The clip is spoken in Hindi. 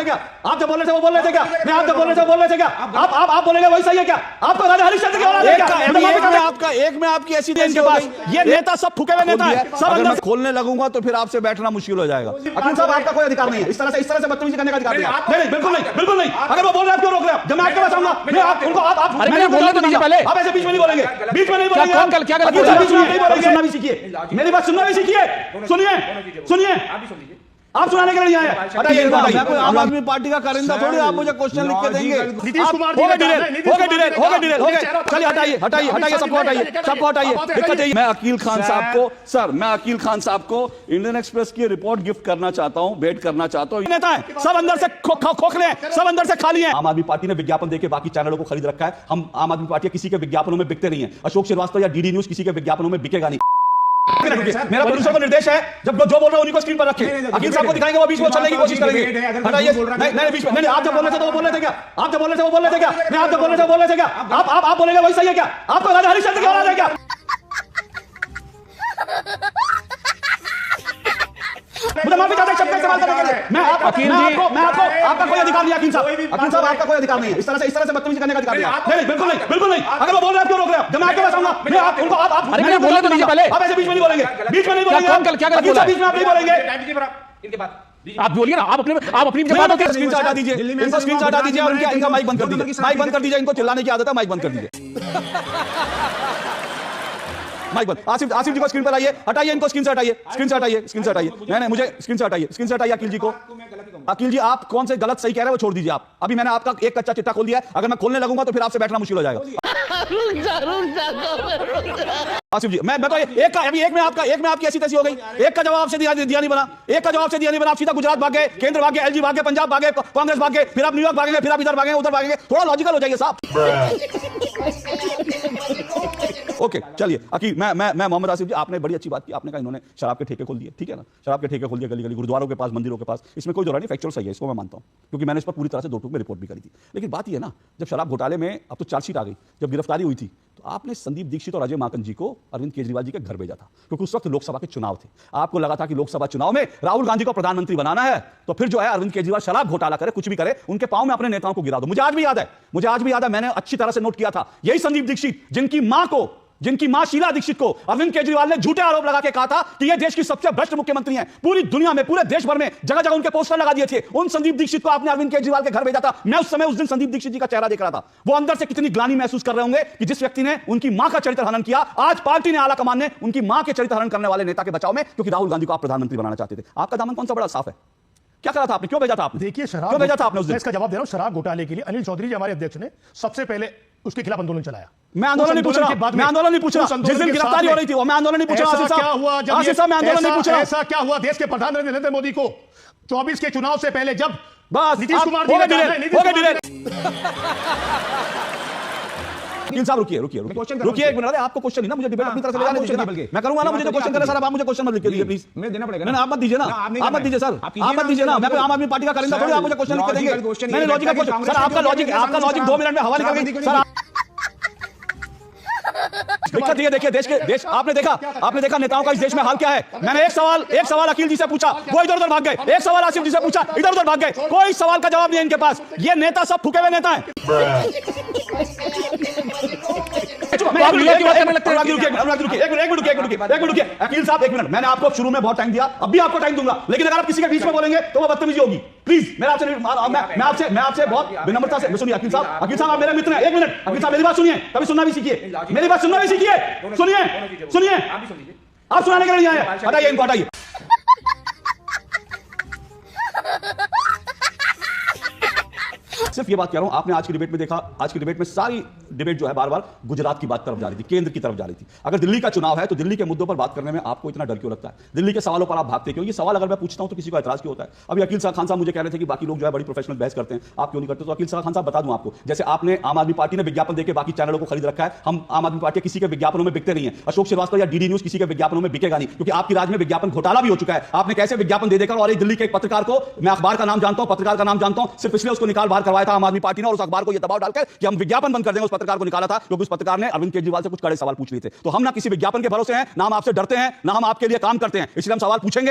क्या? आप जब बोल रहे थे वो बोल रहे थे क्या? मैं आप जब बोल रहे थे वो बोल रहे थे क्या? आप बोलेंगे वही सही है क्या? आपको राजा हरिश्चंद्र की औलाद है क्या? एक में आपकी ऐसी इनके पास ये नेता सब फूके हुए नेता है, सब अगर अंदर मैं खोलने लगूंगा तो फिर आपसे बैठना मुश्किल हो जाएगा। अकील साहब आपका कोई अधिकार नहीं है इस तरह से बदतमीजी करने का अधिकार नहीं है। नहीं बिल्कुल नहीं, बिल्कुल नहीं। अगर वो बोल रहे हैं आप क्यों रोक रहे हैं? जब मैं आपके पास आऊंगा मैं आप उनको आप मैंने बोलने तो दीजिए पहले। आप ऐसे बीच में नहीं बोलेंगे, बीच में नहीं बोलेंगे। क्या गलत अकील साहब बीच में नहीं बोलेंगे, सुनना भी सीखिए, मेरी बात सुनना भी सीखिए। सुनिए आप सुनाने के लिए नहीं आए। हटाइए इनको, मैं कोई आम आदमी पार्टी का कारिंदा थोड़ी आप मुझे क्वेश्चन लिख के देंगे। नीतीश कुमार जी हो गए चलिए हटाइए सबको हटाइए दिक्कत है। मैं अकील खान साहब को इंडियन एक्सप्रेस की रिपोर्ट गिफ्ट करना चाहता हूं, भेंट करना चाहता हूं। नेता है सब अंदर से खोखले हैं, सब अंदर से खाली हैं। आम आदमी पार्टी ने विज्ञापन देके बाकी चैनलों को खरीद रखा है। हम आम आदमी पार्टी किसी के विज्ञापनों में बिकते नहीं है। अशोक श्रीवास्तव या डीडी न्यूज किसी के विज्ञापनों में बिकेगा नहीं। मेरा प्रोड्यूसर को निर्देश है जब जो बोल रहा है उन्हीं को स्क्रीन पर रखें। अकील साहब को दिखाएंगे, वो बीच में चलने की कोशिश करेंगे। हटाइए नहीं बीच में नहीं। आप जब बोल रहे थे तो वो बोल रहे थे क्या? आप जब बोल रहे थे वो बोल रहे थे क्या? मैं आप जब बोल रहे थे वो बोल रहे थे क्या? आप बोलेंगे वही सही है क्या? आपको राजा हरिश्चंद्र की औलाद है क्या? मुझे माफी चाहता है शब्द का इस्तेमाल करने के लिए। मैं आपका कोई अधिकार नहीं है अकील साहब आपका कोई अधिकार नहीं है इस तरह से बदतमीजी करने का अधिकार नहीं। नहीं बिल्कुल नहीं। अगर वो बोल रहे हैं आप क्यों रोक रहे हैं? जब मैं आपके पास आऊंगा मैं आप उनको आप मैंने बोलने तो दीजिए पहले। आप ऐसे बीच में नहीं बोलेंगे, बीच में नहीं बोलेंगे। अकील साहब बीच में आप नहीं बोलेंगे। आप बोलिए ना, आप अपनी बात होती है। स्क्रीन हटा दीजिए, इनका स्क्रीन हटा दीजिए और इनका माइक बंद कर दीजिए, इनको चिल्लाने की आदत है, माइक बंद कर दीजिए। माइक बंद। आसिफ जी को स्क्रीन पर आइए, हटाइए इनको, स्क्रीन से हटाइए। नहीं मुझे स्क्रीन से हटाइए अकील जी को। अकील जी आप कौन से गलत सही कह रहे हैं वो छोड़ दीजिए आप। अभी मैंने आपका एक कच्चा चिट्ठा खोल दिया है, अगर मैं खोलने लगूंगा तो फिर आपसे बैठना मुश्किल हो जाएगा। आसिफ जी मैं तो एक में आपकी ऐसी तैसी हो गई। एक का जवाब आपसे दिया नहीं बना। आप सीधा गुजरात भाग गए, केंद्र भाग गए, एलजी भाग गए, पंजाब भाग गए, कांग्रेस भाग गए, फिर आप न्यूयॉर्क भागेंगे, फिर आप इधर भागेंगे, उधर भागेंगे। थोड़ा लॉजिकल हो जाइए साहब। ओके चलिए अकील मैं मोहम्मद आसिफ जी, आपने बड़ी अच्छी बात की। आपने कहा इन्होंने शराब के ठेके खोल दिए, ठीक है ना? शराब के ठेके खोल दिए गली गुरुद्वारों के पास, मंदिरों के पास। इसमें कोई दौरा नहीं, फैक्चुअल सही है, इसको मैं मानता हूं क्योंकि मैंने इस पर पूरी तरह से 2 टूक में रिपोर्ट भी करी थी। लेकिन बात यह ना, जब शराब घोटाले में अब तो चार्जशीट आ गई, जब गिरफ्तारी हुई थी तो आपने संदीप दीक्षित और अजय माकन जी को अरविंद केजरीवाल जी के घर भेजा था क्योंकि उस वक्त लोकसभा के चुनाव थे। आपको लगा था कि लोकसभा चुनाव में राहुल गांधी को प्रधानमंत्री बनाना है तो फिर जो है अरविंद केजरीवाल शराब घोटाला करे, कुछ भी करे, उनके पांव में अपने नेताओं को गिरा दो। मुझे आज भी याद है, मैंने अच्छी तरह से नोट किया था। यही संदीप दीक्षित जिनकी मां शीला दीक्षित को अरविंद केजरीवाल ने झूठे आरोप लगा के कहा था कि ये देश की सबसे भ्रष्ट मुख्यमंत्री हैं। पूरी दुनिया में, पूरे देश भर में जगह उनके पोस्टर लगा दिए थे। उन संदीप दीक्षित को आपने अरविंद केजरीवाल के घर भेजा था। मैं उस दिन संदीप दीक्षित जी का चेहरा देख रहा था। वो अंदर से कितनी ग्लानि महसूस कर रहे होंगे कि जिस व्यक्ति ने उनकी मां का चरित्र हनन किया, आज पार्टी ने, आला कमान ने उनकी मां के चरित्र हनन करने वाले नेता के बचाव में, क्योंकि राहुल गांधी को आप प्रधानमंत्री बनाना चाहते थे। आपका दामन कौन सा बड़ा साफ है? क्या करा था आपने? क्यों भेजा था आपने? देखिए शराब क्यों भेजा था आपने उस दिन? मैं इसका जवाब दे रहा हूं। शराब घोटाले के लिए अनिल चौधरी जी हमारे अध्यक्ष ने सबसे पहले उसके खिलाफ आंदोलन चलाया। मैं आंदोलन नहीं पूछ रहा। जिस दिन गिरफ्तारी हो रही थी वो मैं आंदोलन नहीं पूछ रहा। ऐसा क्या हुआ जब आसिफ साहब मैं आंदोलन नहीं पूछ रहा। ऐसा क्या हुआ देश के प्रधानमंत्री नरेंद्र मोदी को 24 के चुनाव से पहले जब बस नीतीश कुमार जी हो ने अकील साहब रुकिए एक मिनट। आपको क्वेश्चन नहीं ना, मुझे डिबेट अपनी तरफ से ले जाने दीजिए। मैं करूंगा ना, मुझे जो क्वेश्चन करे सर आप मुझे क्वेश्चन मत लिख के दीजिए प्लीज। मैं देना पड़ेगा ना, आप मत दीजिए ना, आप मत दीजिए सर, आप मत दीजिए ना। मैं कोई आम आदमी पार्टी का कारिंदा थोड़ी, आप मुझे क्वेश्चन लिख के देंगे। मैंने लॉजिकल क्वेश्चन सर, आपका लॉजिक 2 मिनट में हवा निकल गई सर। दिक्कत ये देखिए, देश आपने देखा नेताओं का इस देश में हाल क्या है। मैंने एक सवाल अकील जी से पूछा, वो इधर उधर भाग गए। एक सवाल आसिफ जी से पूछा, इधर उधर भाग गए। कोई सवाल का जवाब नहीं है इनके पास। ये नेता सब फूके हुए नेता हैं। अकील साहब एक मिनट, मैंने आपको शुरू में बहुत टाइम दिया, अब भी आपको टाइम दूंगा, लेकिन अगर आप किसी के बीच में बोलेंगे तो वो बदतमीजी होगी। प्लीज मैं आपसे बहुत विनम्रता से सुनिए। अकील साहब आप मेरे मित्र हैं। एक मिनट अकील साहब, मेरी बात सुनिए, कभी सुनना भी सीखिए। मेरी बात सुनना भी सीखिए। सुनिए आप सुनाने के लिए नहीं आए। हटाइए इनको, हटाइए। सिर्फ ये बात कह रहा हूं, आपने आज की डिबेट में देखा, आज की डिबेट में सारी डिबेट जो है बार बार गुजरात की बात तरफ जा रही थी, केंद्र की तरफ जा रही थी। अगर दिल्ली का चुनाव है तो दिल्ली के मुद्दों पर बात करने में आपको इतना डर क्यों लगता है? दिल्ली के सवालों पर आप भागते क्यों? ये सवाल अगर मैं पूछता हूं तो किसी को एतराज क्यों होता है? अभी अकील खान साहब मुझे कह रहे थे कि बाकी लोग जो है बड़ी प्रोफेशनल बहस करते हैं, आप क्यों नहीं करते? तो अकील खान साहब बता दूं आपको, जैसे आपने आम आदमी पार्टी ने विज्ञापन देकर बाकी चैनलों को खरीद रखा है, हम आम आदमी पार्टी किसी के विज्ञापनों में बिकते नहीं है। अशोक श्रीवास्तव या डीडी न्यूज किसी के विज्ञापनों में बिकेगा नहीं, क्योंकि आपकी राज में विज्ञापन घोटाला भी हो चुका है। आपने कैसे विज्ञापन दे देकर, और दिल्ली के एक पत्रकार को, मैं अखबार का नाम जानता हूं, पत्रकार का नाम जानता हूं, सिर्फ इसलिए उसको निकाल बाहर करवाया था आम आदमी पार्टी ने, और उस अखबार को यह दबाव डालकर कि हम विज्ञापन बंद कर देंगे, उस पत्रकार को निकाला था क्योंकि उस पत्रकार ने अरविंद केजरीवाल से कुछ कड़े सवाल पूछ लिए थे। तो हम ना किसी विज्ञापन के भरोसे हैं, ना हम आपसे डरते हैं, ना हम आपके लिए काम करते हैं, इसलिए हम सवाल पूछेंगे।